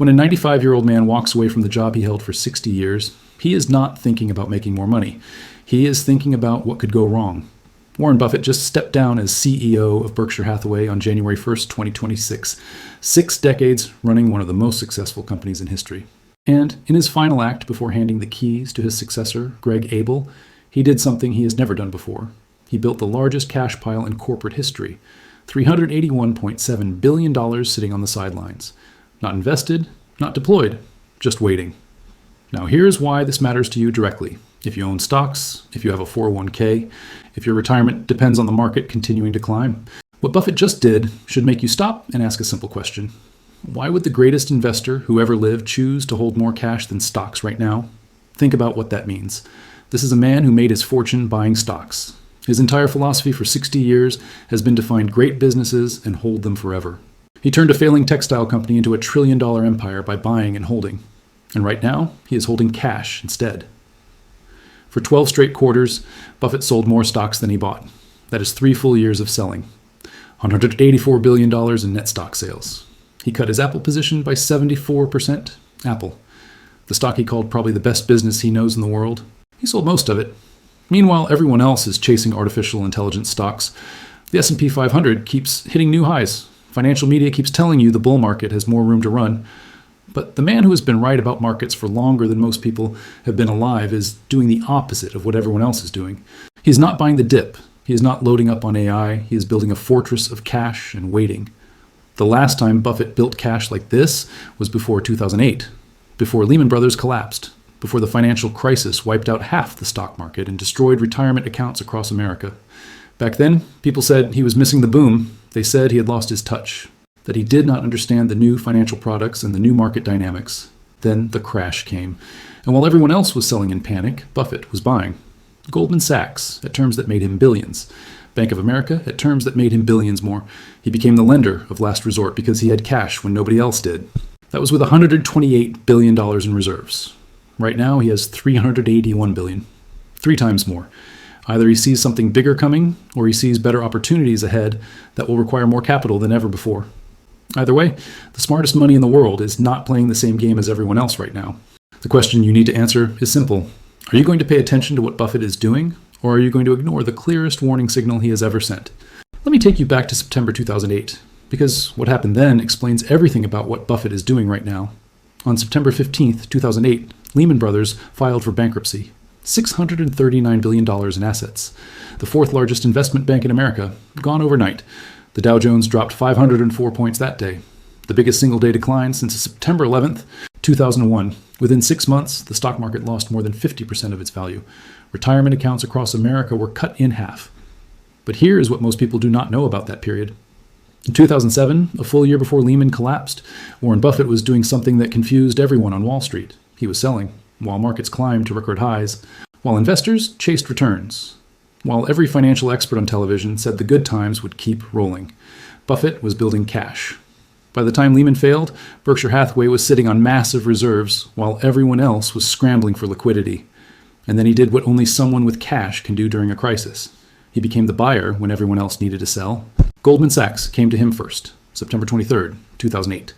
When a 95-year-old man walks away from the job he held for 60 years, he is not thinking about making more money. He is thinking about what could go wrong. Warren Buffett just stepped down as CEO of Berkshire Hathaway on January 1st, 2026, 6 decades running one of the most successful companies in history. And in his final act before handing the keys to his successor, Greg Abel, he did something he has never done before. He built the largest cash pile in corporate history, $381.7 billion sitting on the sidelines. Not invested, not deployed, just waiting. Now here's why this matters to you directly. If you own stocks, if you have a 401k, if your retirement depends on the market continuing to climb, what Buffett just did should make you stop and ask a simple question. Why would the greatest investor who ever lived choose to hold more cash than stocks right now? Think about what that means. This is a man who made his fortune buying stocks. His entire philosophy for 60 years has been to find great businesses and hold them forever. He turned a failing textile company into a trillion-dollar empire by buying and holding. And right now, he is holding cash instead. For 12 straight quarters, Buffett sold more stocks than he bought. That is 3 full years of selling. $184 billion in net stock sales. He cut his Apple position by 74%. Apple, the stock he called probably the best business he knows in the world. He sold most of it. Meanwhile, everyone else is chasing artificial intelligence stocks. The S&P 500 keeps hitting new highs. Financial media keeps telling you the bull market has more room to run. But the man who has been right about markets for longer than most people have been alive is doing the opposite of what everyone else is doing. He is not buying the dip. He is not loading up on AI. He is building a fortress of cash and waiting. The last time Buffett built cash like this was before 2008, before Lehman Brothers collapsed, before the financial crisis wiped out half the stock market and destroyed retirement accounts across America. Back then, people said he was missing the boom. They said he had lost his touch, that he did not understand the new financial products and the new market dynamics. Then the crash came. And while everyone else was selling in panic, Buffett was buying. Goldman Sachs, at terms that made him billions. Bank of America, at terms that made him billions more. He became the lender of last resort because he had cash when nobody else did. That was with $128 billion in reserves. Right now, he has $381 billion. 3 times more. Either he sees something bigger coming, or he sees better opportunities ahead that will require more capital than ever before. Either way, the smartest money in the world is not playing the same game as everyone else right now. The question you need to answer is simple. Are you going to pay attention to what Buffett is doing, or are you going to ignore the clearest warning signal he has ever sent? Let me take you back to September 2008, because what happened then explains everything about what Buffett is doing right now. On September 15th, 2008, Lehman Brothers filed for bankruptcy. $639 billion in assets. The 4th largest investment bank in America, gone overnight. The Dow Jones dropped 504 points that day. The biggest single-day decline since September 11th, 2001. Within 6 months, the stock market lost more than 50% of its value. Retirement accounts across America were cut in half. But here is what most people do not know about that period. In 2007, a full year before Lehman collapsed, Warren Buffett was doing something that confused everyone on Wall Street. He was selling, while markets climbed to record highs, while investors chased returns, while every financial expert on television said the good times would keep rolling. Buffett was building cash. By the time Lehman failed, Berkshire Hathaway was sitting on massive reserves, while everyone else was scrambling for liquidity. And then he did what only someone with cash can do during a crisis. He became the buyer when everyone else needed to sell. Goldman Sachs came to him first, September 23rd, 2008.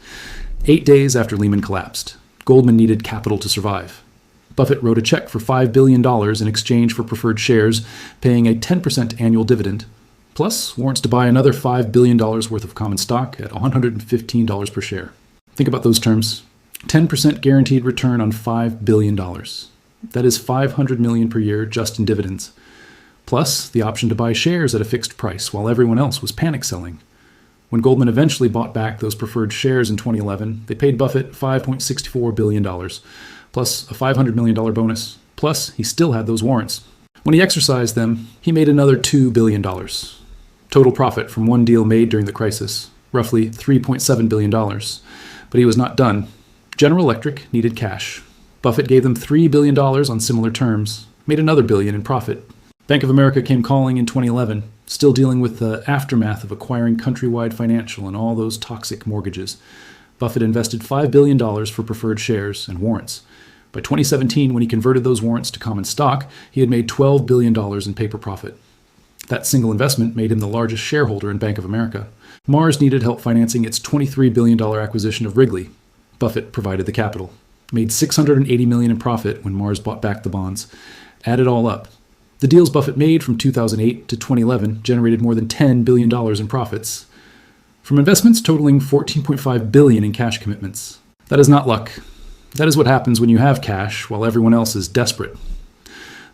8 days after Lehman collapsed, Goldman needed capital to survive. Buffett wrote a check for $5 billion in exchange for preferred shares, paying a 10% annual dividend, plus warrants to buy another $5 billion worth of common stock at $115 per share. Think about those terms. 10% guaranteed return on $5 billion. That is $500 million per year just in dividends. Plus the option to buy shares at a fixed price while everyone else was panic selling. When Goldman eventually bought back those preferred shares in 2011, they paid Buffett $5.64 billion, plus a $500 million bonus, plus he still had those warrants. When he exercised them, he made another $2 billion. Total profit from one deal made during the crisis, roughly $3.7 billion. But he was not done. General Electric needed cash. Buffett gave them $3 billion on similar terms, made another billion in profit. Bank of America came calling in 2011, still dealing with the aftermath of acquiring Countrywide Financial and all those toxic mortgages. Buffett invested $5 billion for preferred shares and warrants. By 2017, when he converted those warrants to common stock, he had made $12 billion in paper profit. That single investment made him the largest shareholder in Bank of America. Mars needed help financing its $23 billion acquisition of Wrigley. Buffett provided the capital, made $680 million in profit when Mars bought back the bonds. Add it all up. The deals Buffett made from 2008 to 2011 generated more than $10 billion in profits, from investments totaling $14.5 billion in cash commitments. That is not luck. That is what happens when you have cash while everyone else is desperate.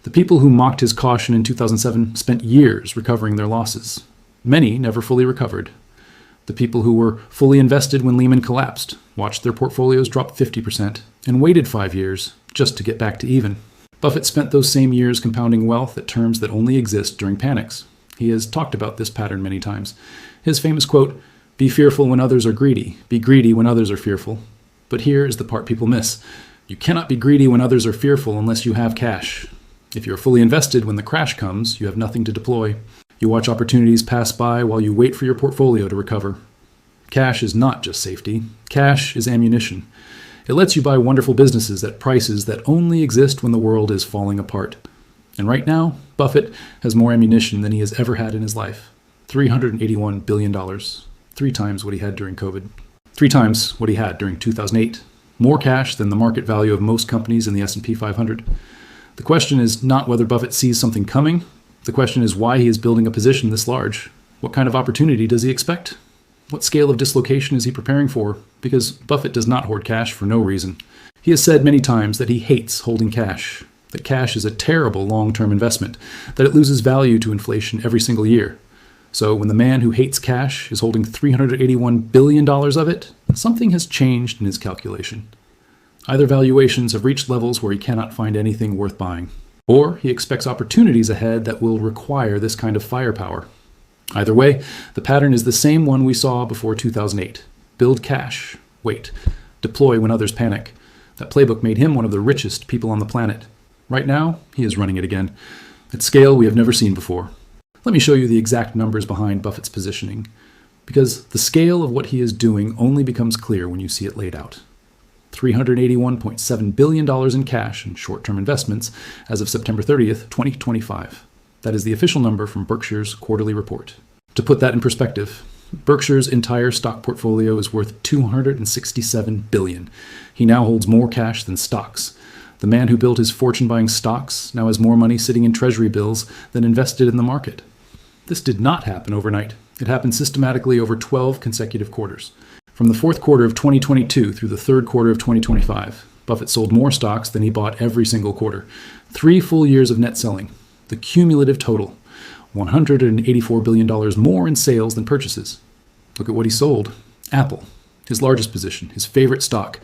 The people who mocked his caution in 2007 spent years recovering their losses. Many never fully recovered. The people who were fully invested when Lehman collapsed watched their portfolios drop 50% and waited 5 years just to get back to even. Buffett spent those same years compounding wealth at terms that only exist during panics. He has talked about this pattern many times. His famous quote, "Be fearful when others are greedy. Be greedy when others are fearful." But here is the part people miss. You cannot be greedy when others are fearful unless you have cash. If you're fully invested when the crash comes, you have nothing to deploy. You watch opportunities pass by while you wait for your portfolio to recover. Cash is not just safety. Cash is ammunition. It lets you buy wonderful businesses at prices that only exist when the world is falling apart. And right now, Buffett has more ammunition than he has ever had in his life. $381 billion. 3 times what he had during COVID. 3 times what he had during 2008. More cash than the market value of most companies in the S&P 500. The question is not whether Buffett sees something coming. The question is why he is building a position this large. What kind of opportunity does he expect? What scale of dislocation is he preparing for? Because Buffett does not hoard cash for no reason. He has said many times that he hates holding cash, that cash is a terrible long-term investment, that it loses value to inflation every single year. So when the man who hates cash is holding $381 billion of it, something has changed in his calculation. Either valuations have reached levels where he cannot find anything worth buying, or he expects opportunities ahead that will require this kind of firepower. Either way, the pattern is the same one we saw before 2008. Build cash, wait, deploy when others panic. That playbook made him one of the richest people on the planet. Right now, he is running it again, at scale we have never seen before. Let me show you the exact numbers behind Buffett's positioning, because the scale of what he is doing only becomes clear when you see it laid out. $381.7 billion in cash and short-term investments as of September 30th, 2025. That is the official number from Berkshire's quarterly report. To put that in perspective, Berkshire's entire stock portfolio is worth $267 billion. He now holds more cash than stocks. The man who built his fortune buying stocks now has more money sitting in treasury bills than invested in the market. This did not happen overnight. It happened systematically over 12 consecutive quarters. From the fourth quarter of 2022 through the third quarter of 2025, Buffett sold more stocks than he bought every single quarter. 3 full years of net selling. The cumulative total, $184 billion more in sales than purchases. Look at what he sold. Apple, his largest position, his favorite stock,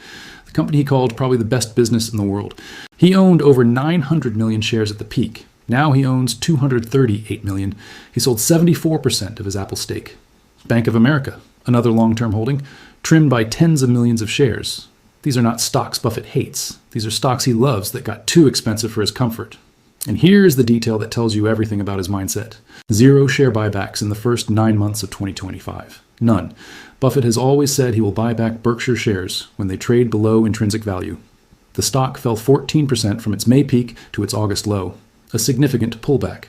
the company he called probably the best business in the world. He owned over 900 million shares at the peak. Now he owns 238 million. He sold 74% of his Apple stake. Bank of America, another long-term holding, trimmed by tens of millions of shares. These are not stocks Buffett hates. These are stocks he loves that got too expensive for his comfort. And here is the detail that tells you everything about his mindset. 0 share buybacks in the first 9 months of 2025. None. Buffett has always said he will buy back Berkshire shares when they trade below intrinsic value. The stock fell 14% from its May peak to its August low, a significant pullback.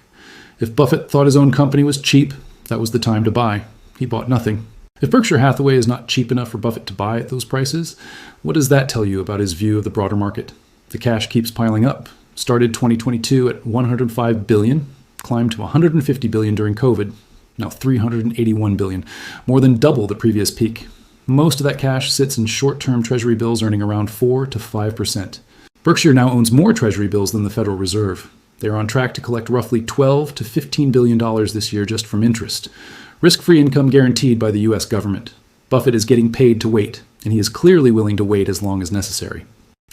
If Buffett thought his own company was cheap, that was the time to buy. He bought nothing. If Berkshire Hathaway is not cheap enough for Buffett to buy at those prices, what does that tell you about his view of the broader market? The cash keeps piling up. Started 2022 at $105 billion, climbed to $150 billion during COVID, now $381 billion, more than double the previous peak. Most of that cash sits in short-term treasury bills earning around 4 to 5%. Berkshire now owns more treasury bills than the Federal Reserve. They are on track to collect roughly $12 to $15 billion this year just from interest. Risk-free income guaranteed by the U.S. government. Buffett is getting paid to wait, and he is clearly willing to wait as long as necessary.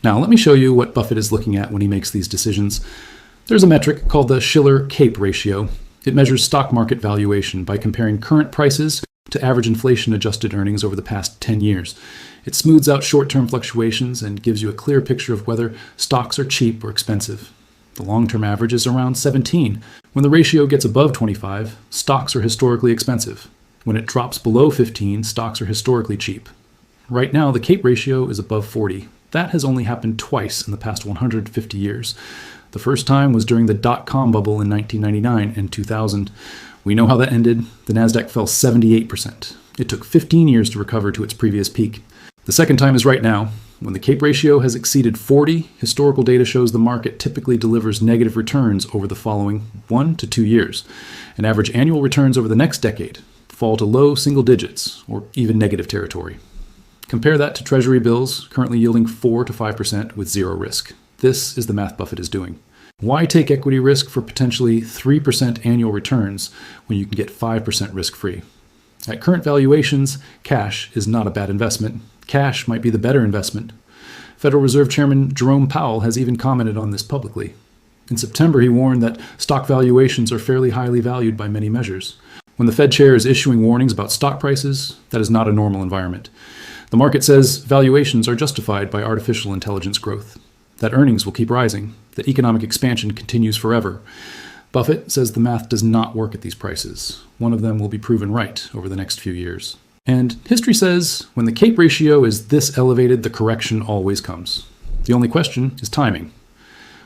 Now, let me show you what Buffett is looking at when he makes these decisions. There's a metric called the Shiller-Cape ratio. It measures stock market valuation by comparing current prices to average inflation-adjusted earnings over the past 10 years. It smooths out short-term fluctuations and gives you a clear picture of whether stocks are cheap or expensive. The long-term average is around 17. When the ratio gets above 25, stocks are historically expensive. When it drops below 15, stocks are historically cheap. Right now, the Cape ratio is above 40. That has only happened twice in the past 150 years. The first time was during the dot-com bubble in 1999 and 2000. We know how that ended. The Nasdaq fell 78%. It took 15 years to recover to its previous peak. The second time is right now. When the CAPE ratio has exceeded 40, historical data shows the market typically delivers negative returns over the following 1 to 2 years, and average annual returns over the next decade fall to low single digits or even negative territory. Compare that to Treasury bills currently yielding 4 to 5% with zero risk. This is the math Buffett is doing. Why take equity risk for potentially 3% annual returns when you can get 5% risk-free? At current valuations, cash is not a bad investment. Cash might be the better investment. Federal Reserve Chairman Jerome Powell has even commented on this publicly. In September, he warned that stock valuations are fairly highly valued by many measures. When the Fed chair is issuing warnings about stock prices, that is not a normal environment. The market says valuations are justified by artificial intelligence growth, that earnings will keep rising, that economic expansion continues forever. Buffett says the math does not work at these prices. One of them will be proven right over the next few years. And history says when the CAPE ratio is this elevated, the correction always comes. The only question is timing.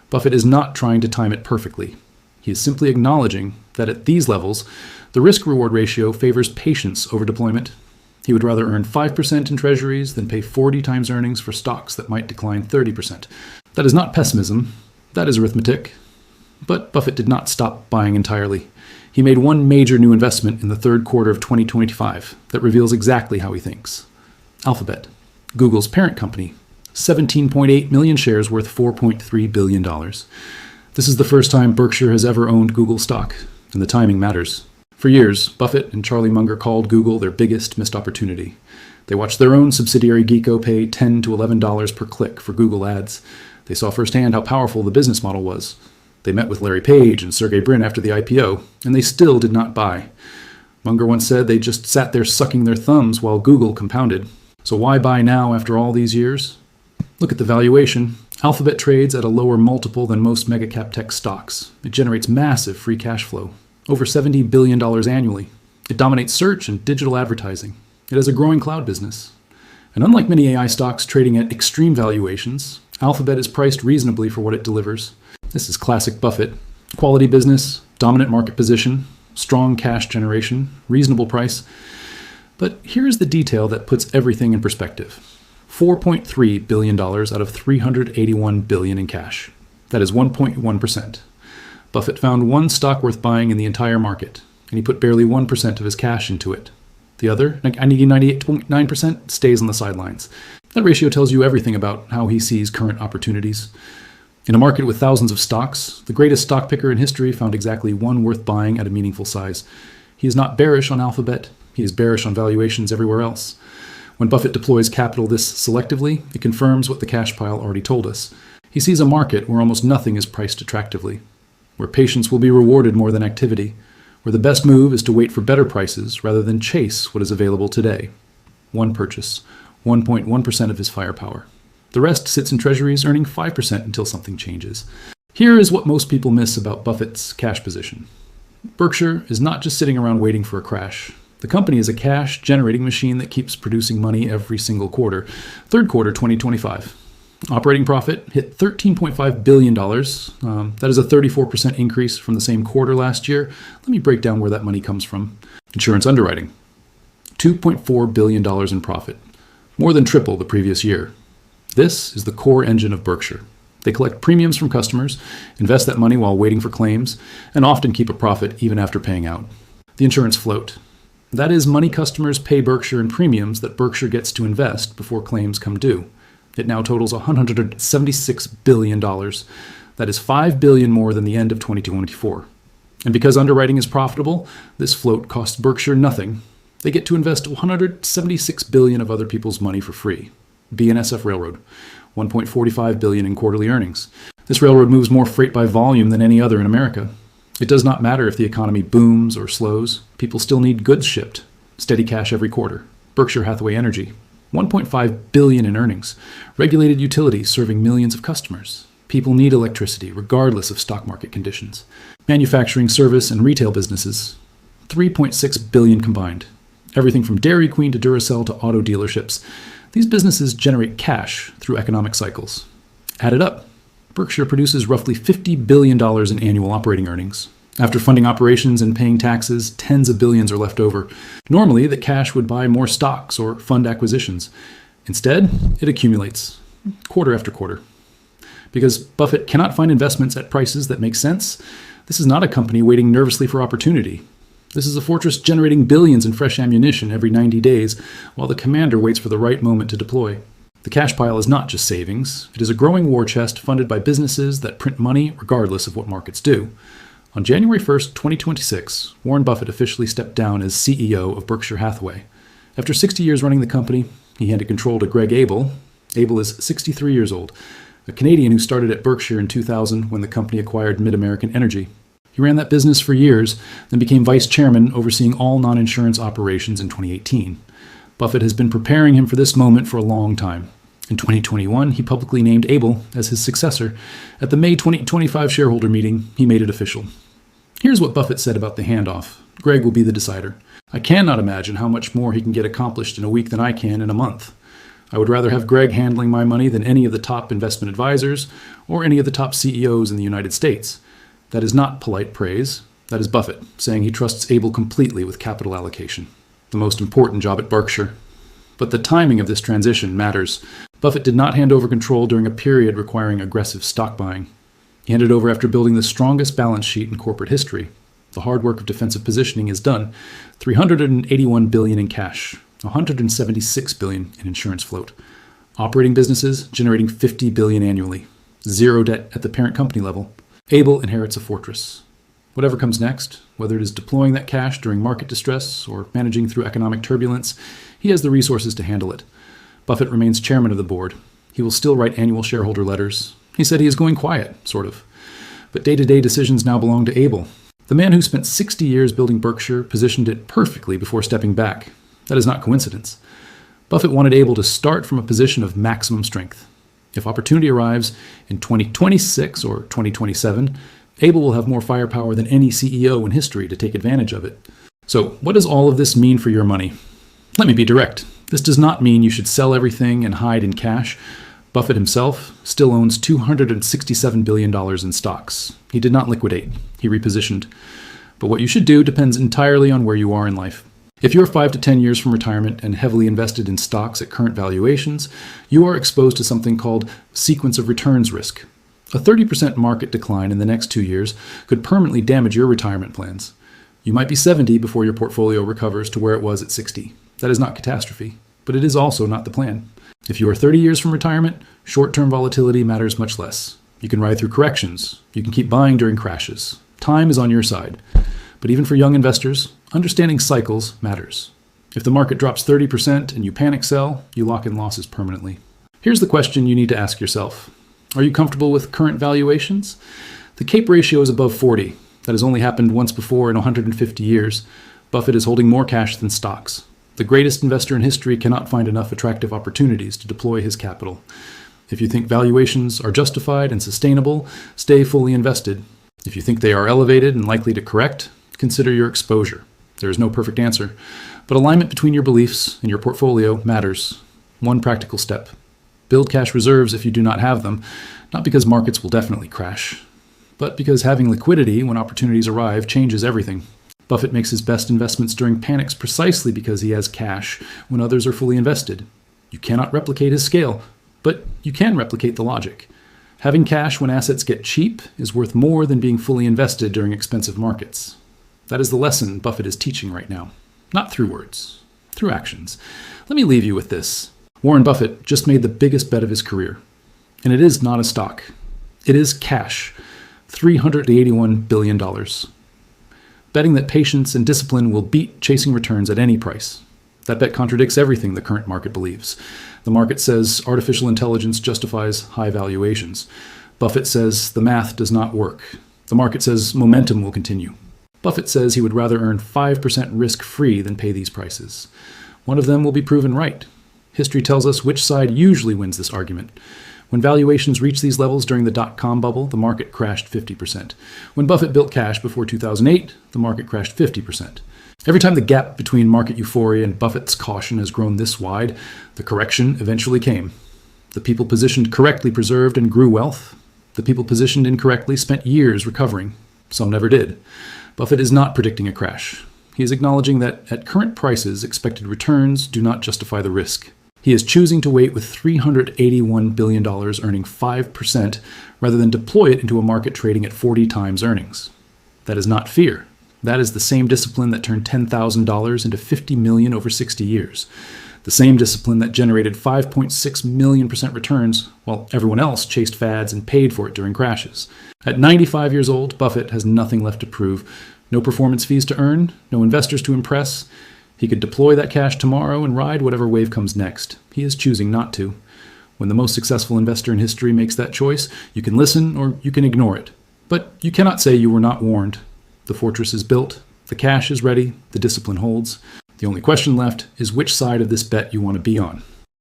Buffett is not trying to time it perfectly. He is simply acknowledging that at these levels, the risk-reward ratio favors patience over deployment. He would rather earn 5% in treasuries than pay 40 times earnings for stocks that might decline 30%. That is not pessimism, that is arithmetic. But Buffett did not stop buying entirely. He made one major new investment in the third quarter of 2025 that reveals exactly how he thinks. Alphabet, Google's parent company, 17.8 million shares worth $4.3 billion. This is the first time Berkshire has ever owned Google stock, and the timing matters. For years, Buffett and Charlie Munger called Google their biggest missed opportunity. They watched their own subsidiary Geeko pay $10 to $11 per click for Google ads. They saw firsthand how powerful the business model was. They met with Larry Page and Sergey Brin after the IPO, and they still did not buy. Munger once said they just sat there sucking their thumbs while Google compounded. So why buy now after all these years? Look at the valuation. Alphabet trades at a lower multiple than most mega-cap tech stocks. It generates massive free cash flow, over $70 billion annually. It dominates search and digital advertising. It has a growing cloud business. And unlike many AI stocks trading at extreme valuations, Alphabet is priced reasonably for what it delivers. This is classic Buffett. Quality business, dominant market position, strong cash generation, reasonable price. But here's the detail that puts everything in perspective. $4.3 billion out of $381 billion in cash. That is 1.1%. Buffett found one stock worth buying in the entire market, and he put barely 1% of his cash into it. The other, 98.9%, stays on the sidelines. That ratio tells you everything about how he sees current opportunities. In a market with thousands of stocks, the greatest stock picker in history found exactly one worth buying at a meaningful size. He is not bearish on Alphabet. He is bearish on valuations everywhere else. When Buffett deploys capital this selectively, it confirms what the cash pile already told us. He sees a market where almost nothing is priced attractively, where patience will be rewarded more than activity, where the best move is to wait for better prices rather than chase what is available today. One purchase, 1.1% of his firepower. The rest sits in treasuries, earning 5% until something changes. Here is what most people miss about Buffett's cash position. Berkshire is not just sitting around waiting for a crash. The company is a cash-generating machine that keeps producing money every single quarter. Third quarter 2025. Operating profit hit $13.5 billion. That is a 34% increase from the same quarter last year. Let me break down where that money comes from. Insurance underwriting. $2.4 billion in profit. More than triple the previous year. This is the core engine of Berkshire. They collect premiums from customers, invest that money while waiting for claims, and often keep a profit even after paying out. The insurance float. That is money customers pay Berkshire in premiums that Berkshire gets to invest before claims come due. It now totals $176 billion. That is $5 billion more than the end of 2024. And because underwriting is profitable, this float costs Berkshire nothing. They get to invest $176 billion of other people's money for free. BNSF Railroad, $1.45 billion in quarterly earnings. This railroad moves more freight by volume than any other in America. It does not matter if the economy booms or slows. People still need goods shipped. Steady cash every quarter. Berkshire Hathaway Energy, $1.5 billion in earnings. Regulated utilities serving millions of customers. People need electricity regardless of stock market conditions. Manufacturing, service, and retail businesses, $3.6 billion combined. Everything from Dairy Queen to Duracell to auto dealerships. These businesses generate cash through economic cycles. Added up, Berkshire produces roughly $50 billion in annual operating earnings. After funding operations and paying taxes, tens of billions are left over. Normally, the cash would buy more stocks or fund acquisitions. Instead, it accumulates, quarter after quarter. Because Buffett cannot find investments at prices that make sense, this is not a company waiting nervously for opportunity. This is a fortress generating billions in fresh ammunition every 90 days, while the commander waits for the right moment to deploy. The cash pile is not just savings. It is a growing war chest funded by businesses that print money regardless of what markets do. On January 1st, 2026, Warren Buffett officially stepped down as CEO of Berkshire Hathaway. After 60 years running the company, he handed control to Greg Abel. Abel is 63 years old, a Canadian who started at Berkshire in 2000 when the company acquired Mid-American Energy. He ran that business for years, then became vice chairman, overseeing all non-insurance operations in 2018. Buffett has been preparing him for this moment for a long time. In 2021, he publicly named Abel as his successor. At the May 2025 shareholder meeting, he made it official. Here's what Buffett said about the handoff. Greg will be the decider. I cannot imagine how much more he can get accomplished in a week than I can in a month. I would rather have Greg handling my money than any of the top investment advisors or any of the top CEOs in the United States. That is not polite praise. That is Buffett saying he trusts Abel completely with capital allocation, the most important job at Berkshire. But the timing of this transition matters. Buffett did not hand over control during a period requiring aggressive stock buying. He handed over after building the strongest balance sheet in corporate history. The hard work of defensive positioning is done. $381 billion in cash, $176 billion in insurance float. Operating businesses generating $50 billion annually. Zero debt at the parent company level. Abel inherits a fortress. Whatever comes next, whether it is deploying that cash during market distress or managing through economic turbulence, he has the resources to handle it. Buffett remains chairman of the board. He will still write annual shareholder letters. He said he is going quiet, sort of. But day-to-day decisions now belong to Abel. The man who spent 60 years building Berkshire positioned it perfectly before stepping back. That is not coincidence. Buffett wanted Abel to start from a position of maximum strength. If opportunity arrives in 2026 or 2027, Abel will have more firepower than any CEO in history to take advantage of it. So, what does all of this mean for your money? Let me be direct. This does not mean you should sell everything and hide in cash. Buffett himself still owns $267 billion in stocks. He did not liquidate. He repositioned. But what you should do depends entirely on where you are in life. If you're 5 to 10 years from retirement and heavily invested in stocks at current valuations, you are exposed to something called sequence of returns risk. A 30% market decline in the next 2 years could permanently damage your retirement plans. You might be 70 before your portfolio recovers to where it was at 60. That is not catastrophe, but it is also not the plan. If you are 30 years from retirement, short-term volatility matters much less. You can ride through corrections. You can keep buying during crashes. Time is on your side. But even for young investors, understanding cycles matters. If the market drops 30% and you panic sell, you lock in losses permanently. Here's the question you need to ask yourself. Are you comfortable with current valuations? The CAPE ratio is above 40. That has only happened once before in 150 years. Buffett is holding more cash than stocks. The greatest investor in history cannot find enough attractive opportunities to deploy his capital. If you think valuations are justified and sustainable, stay fully invested. If you think they are elevated and likely to correct, consider your exposure. There is no perfect answer, but alignment between your beliefs and your portfolio matters. One practical step. Build cash reserves if you do not have them, not because markets will definitely crash, but because having liquidity when opportunities arrive changes everything. Buffett makes his best investments during panics precisely because he has cash when others are fully invested. You cannot replicate his scale, but you can replicate the logic. Having cash when assets get cheap is worth more than being fully invested during expensive markets. That is the lesson Buffett is teaching right now. Not through words, through actions. Let me leave you with this. Warren Buffett just made the biggest bet of his career. And it is not a stock. It is cash. $381 billion. Betting that patience and discipline will beat chasing returns at any price. That bet contradicts everything the current market believes. The market says artificial intelligence justifies high valuations. Buffett says the math does not work. The market says momentum will continue. Buffett says he would rather earn 5% risk-free than pay these prices. One of them will be proven right. History tells us which side usually wins this argument. When valuations reached these levels during the dot-com bubble, the market crashed 50%. When Buffett built cash before 2008, the market crashed 50%. Every time the gap between market euphoria and Buffett's caution has grown this wide, the correction eventually came. The people positioned correctly preserved and grew wealth. The people positioned incorrectly spent years recovering. Some never did. Buffett is not predicting a crash. He is acknowledging that at current prices, expected returns do not justify the risk. He is choosing to wait with $381 billion earning 5% rather than deploy it into a market trading at 40 times earnings. That is not fear. That is the same discipline that turned $10,000 into $50 million over 60 years. The same discipline that generated 5.6 million % returns while everyone else chased fads and paid for it during crashes. At 95 years old, Buffett has nothing left to prove. No performance fees to earn, no investors to impress. He could deploy that cash tomorrow and ride whatever wave comes next. He is choosing not to. When the most successful investor in history makes that choice, you can listen or you can ignore it. But you cannot say you were not warned. The fortress is built, the cash is ready, the discipline holds. The only question left is which side of this bet you want to be on.